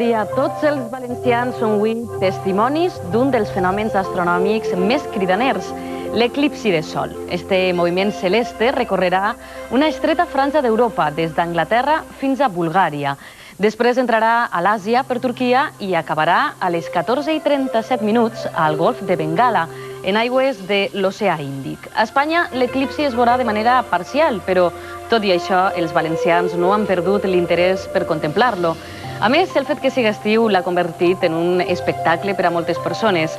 dia. Tots els valencians són avui testimonis d'un dels fenòmens astronòmics més cridaners, l'eclipsi de Sol. Este moviment celeste recorrerà una estreta franja d'Europa, des d'Anglaterra fins a Bulgària. Després entrarà a l'Àsia per Turquia i acabarà a les 14:37 al Golf de Bengala, en aigües de l'Oceà Índic. A Espanya, l'eclipsi es veurà de manera parcial, però, tot i això, els valencians no han perdut l'interès per contemplar-lo. A més, el fet que sigui estiu l'ha convertit en un espectacle per a moltes persones.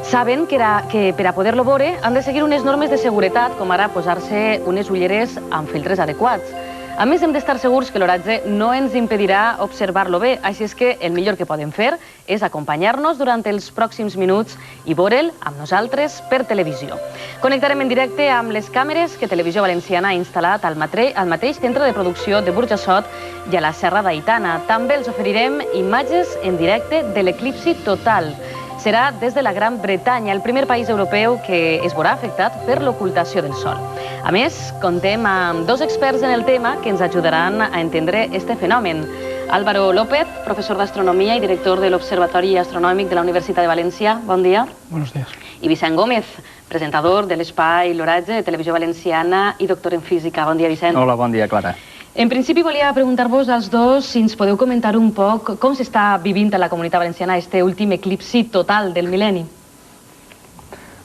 Saben que per a poder-lo veure han de seguir unes normes de seguretat, com ara posar-se unes ulleres amb filtres adequats. A més, hem d'estar segurs que l'oratge no ens impedirà observar-lo bé, així és que el millor que podem fer és acompanyar-nos durant els pròxims minuts i veure'l amb nosaltres per televisió. Connectarem en directe amb les càmeres que Televisió Valenciana ha instal·lat al mateix centre de producció de Burjassot i a la Serra d'Aitana. També els oferirem imatges en directe de l'eclipsi total. Serà des de la Gran Bretanya, el primer país europeu que es veurà afectat per l'ocultació del Sol. A més, contem amb dos experts en el tema que ens ajudaran a entendre este fenomen. Álvaro López, professor d'Astronomia i director de l'Observatori Astronòmic de la Universitat de València. Bon dia. Buenos días. I Vicent Gómez, presentador de l'Espai L'Oratge de Televisió Valenciana i doctor en Física. Bon dia, Vicent. Hola, bon dia, Clara. En principi, volia preguntar-vos als dos si ens podeu comentar un poc com s'està vivint a la Comunitat Valenciana este últim eclipsi total del mil·lenni.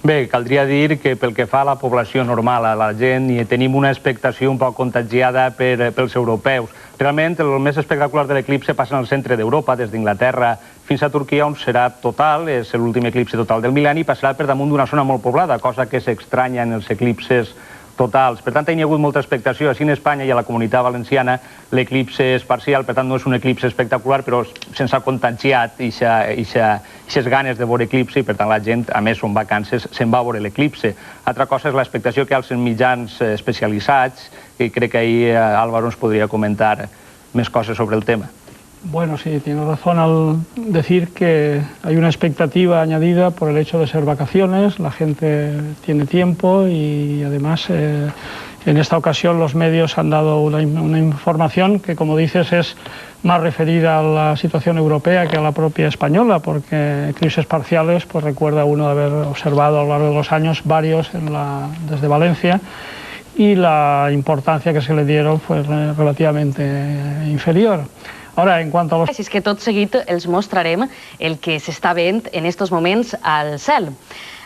Bé, caldria dir que pel que fa a la població normal, a la gent, tenim una expectació un poc contagiada pels europeus. Realment, el més espectacular de l'eclipsi passa en el centre d'Europa, des d'Inglaterra fins a Turquia, on serà total, és l'últim eclipsi total del mil·lenni, i passarà per damunt d'una zona molt poblada, cosa que s'estranya en els eclipses totals. Per tant, hi ha hagut molta expectació. Així en Espanya i a la Comunitat Valenciana l'eclipsi és parcial, per tant no és un eclipsi espectacular, però se'ns ha contagiat aquestes ganes de veure eclipsi, i per tant la gent, a més són vacances, se'n va a veure l'eclipsi. Altra cosa és l'expectació que hi ha als mitjans especialitzats, i crec que ahir Álvaro ens podria comentar més coses sobre el tema. Bueno, sí, tiene razón al decir que hay una expectativa añadida por el hecho de ser vacaciones, la gente tiene tiempo y además en esta ocasión los medios han dado una información que, como dices, es más referida a la situación europea que a la propia española, porque eclipses parciales, pues recuerda uno de haber observado a lo largo de los años varios desde Valencia, y la importancia que se le dieron fue relativamente inferior. Ara, en quant a Així és que tot seguit els mostrarem el que s'està veient en estos moments al cel.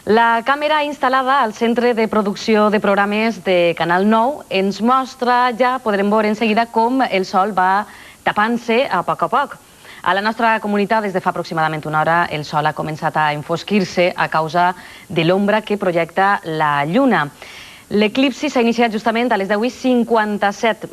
La càmera instal·lada al centre de producció de programes de Canal 9 ens mostra, ja podrem veure en seguida, com el Sol va tapant-se a poc. A la nostra comunitat, des de fa aproximadament una hora, el Sol ha començat a enfosquir-se a causa de l'ombra que projecta la Lluna. L'eclipsi s'ha iniciat justament a les 10:57.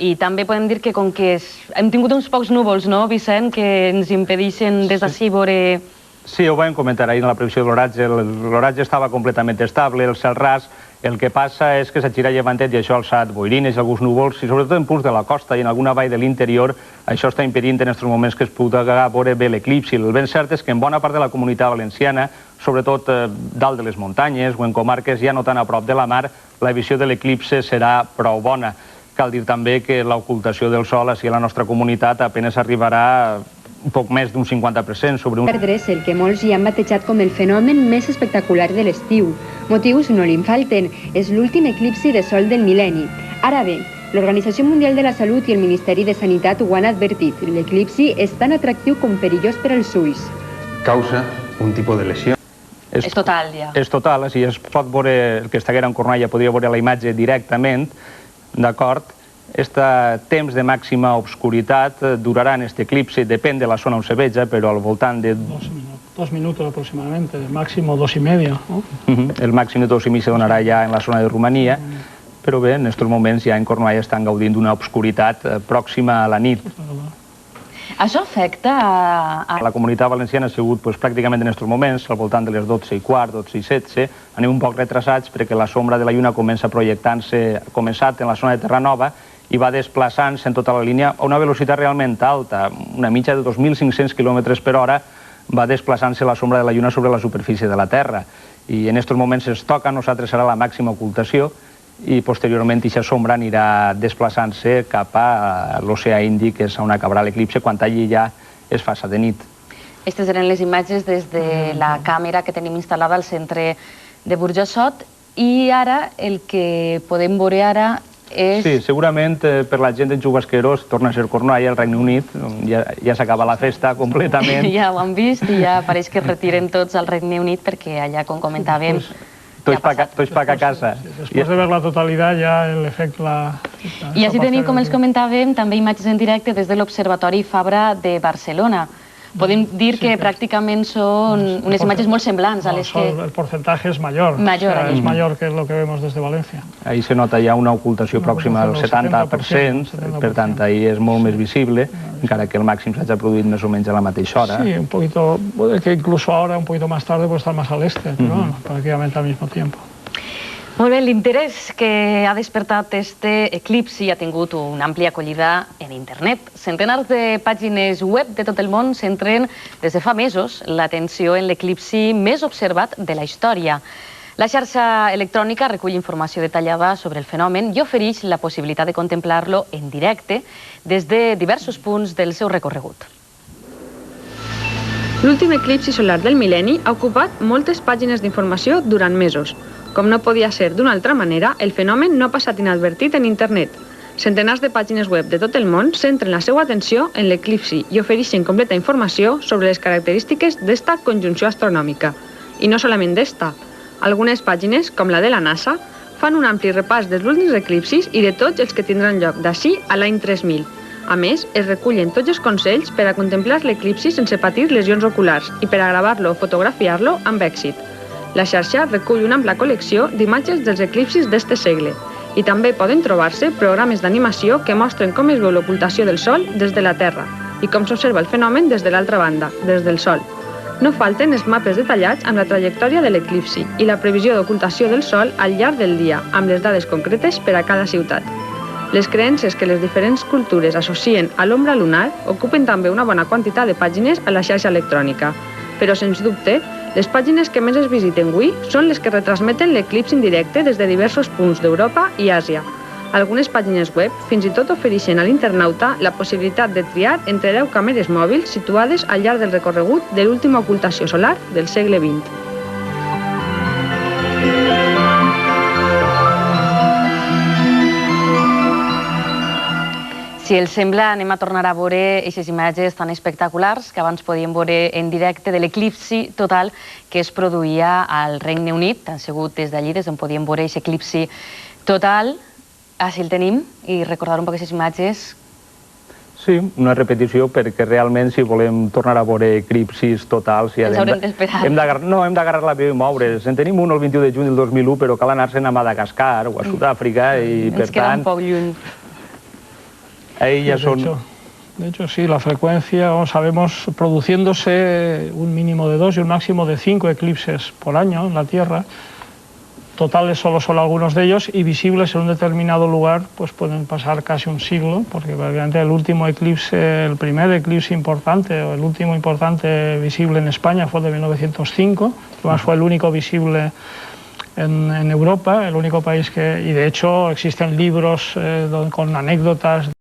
I també podem dir que com que hem tingut uns pocs núvols, no, Vicent, que ens impedeixen des d'ací veure... Sí, ho vam comentar ahir en la previsió de l'oratge. L'oratge estava completament estable, el cel ras. El que passa és que s'ha girat llevantet i això ha alçat boirines i alguns núvols, i sobretot en punts de la costa i en alguna vall de l'interior, això està impedint en aquests moments que es pugui veure bé l'eclipsi. El ben cert és que en bona part de la Comunitat Valenciana, sobretot dalt de les muntanyes o en comarques ja no tan a prop de la mar, la visió de l'eclipsi serà prou bona. Cal dir també que l'ocultació del Sol així a la nostra comunitat apenas arribarà un poc més d'un 50% sobre un... Perdre's el que molts hi han batejat com el fenomen més espectacular de l'estiu. Motius no li'n falten, és l'últim eclipsi de Sol del mil·lenni. Ara bé, l'Organització Mundial de la Salut i el Ministeri de Sanitat ho han advertit. L'eclipsi és tan atractiu com perillós per als ulls. Causa un tipus de lesió. És total, ja. És total, si es pot veure, el que estiguera en Cornellà podria veure la imatge directament, d'acord? Este temps de màxima obscuritat durarà en aquest eclipsi, depèn de la zona on se veja, però al voltant de... 2 minutos aproximadamente, máximo 2,5, ¿no? El màxim de 2,5 se donarà ja en la zona de Romania, però bé, en aquests moments ja en Cornellà estan gaudint d'una obscuritat pròxima a la nit. Això afecta a... La Comunitat Valenciana ha sigut pràcticament en aquests moments, al voltant de les 12:15, 12:17, anem un poc retrasats perquè la sombra de la Lluna comença projectant-se, ha començat en la zona de Terranova i va desplaçant-se en tota la línia a una velocitat realment alta, una mitja de 2.500 km per hora, va desplaçant-se la sombra de la Lluna sobre la superfície de la Terra. I en aquests moments es toca, nosaltres serà la màxima ocultació, i posteriorment aquesta sombra anirà desplaçant-se cap a l'Oceà Índic, que és on acabarà l'eclipsi, quan allí ja es faça de nit. Aquestes eren les imatges des de la càmera que tenim instal·lada al centre de Burjassot, i ara el que podem veure ara és... Sí, segurament per la gent de Jugasqueros torna a ser Cornualla, al Regne Unit, ja s'acaba la festa completament. Ja ho han vist i ja pareix que es retiren tots al Regne Unit perquè allà, com comentàvem, Tots pa a casa. Después de ver la totalidad ya el efecto la... I així tenim, com els comentàvem, també imatges en directe des de l'Observatori Fabra de Barcelona. Podem dir que pràcticament són unes imatges molt semblants a les que... El porcentaje es mayor. Es mayor que lo que vemos desde Valencia. Ahí se nota ja una ocultació pròxima al 70%, per tant, ahí és molt més visible, encara que el màxim s'hagi produït més o menys a la mateixa hora. Sí, un poquito, puede que incluso ahora, un poquito más tarde, puede estar más al este, pero bueno, prácticamente al mismo tiempo. Molt bé, l'interès que ha despertat este eclipsi ha tingut una àmplia acollida en internet. Centenars de pàgines web de tot el món centren des de fa mesos l'atenció en l'eclipsi més observat de la història. La xarxa electrònica recull informació detallada sobre el fenomen i ofereix la possibilitat de contemplar-lo en directe des de diversos punts del seu recorregut. L'últim eclipsi solar del mil·lenni ha ocupat moltes pàgines d'informació durant mesos. Com no podia ser d'una altra manera, el fenomen no ha passat inadvertit en internet. Centenars de pàgines web de tot el món centren la seva atenció en l'eclipsi i ofereixen completa informació sobre les característiques d'esta conjunció astronòmica. I no solament d'esta. Algunes pàgines, com la de la NASA, fan un ampli repàs dels últims eclipsis i de tots els que tindran lloc d'ací a l'any 3000. A més, es recullen tots els consells per a contemplar l'eclipsi sense patir lesions oculars i per a gravar-lo o fotografiar-lo amb èxit. La xarxa recull una ampla col·lecció d'imatges dels eclipsis d'este segle i també poden trobar-se programes d'animació que mostren com es veu l'ocultació del Sol des de la Terra i com s'observa el fenomen des de l'altra banda, des del Sol. No falten els mapes detallats amb la trajectòria de l'eclipsi i la previsió d'ocultació del Sol al llarg del dia, amb les dades concretes per a cada ciutat. Les creences que les diferents cultures associen a l'ombra lunar ocupen també una bona quantitat de pàgines a la xarxa electrònica, però, sens dubte, les pàgines que més es visiten avui són les que retransmeten l'eclipsi en directe des de diversos punts d'Europa i Àsia. Algunes pàgines web fins i tot ofereixen a l'internauta la possibilitat de triar entre 10 càmeres mòbils situades al llarg del recorregut de l'última ocultació solar del segle XX. Si els sembla, anem a tornar a veure aquestes imatges tan espectaculars que abans podíem veure en directe de l'eclipsi total que es produïa al Regne Unit. Han sigut des d'allí, des d'on podíem veure aquest eclipsi total. Així el tenim i recordar un poc aquestes imatges. Sí, una repetició perquè realment si volem tornar a veure eclipsis totals... Ens haurem d'esperar. No, hem d'agarrar l'avió i moure's. En tenim un el 21 de juny del 2001, però cal anar-se'n a Madagascar o a Sud-àfrica i per tant... Ens queda un poc lluny. Ahí ya son... De hecho, sí, la frecuencia, sabemos, produciéndose un mínimo de 2 y un máximo de 5 eclipses por año en la Tierra. Totales solo son algunos de ellos y visibles en un determinado lugar pues pueden pasar casi un siglo, porque obviamente el último eclipse, el primer eclipse importante o el último importante visible en España fue de 1905, además fue el único visible en Europa, el único país que... Y de hecho existen libros con anécdotas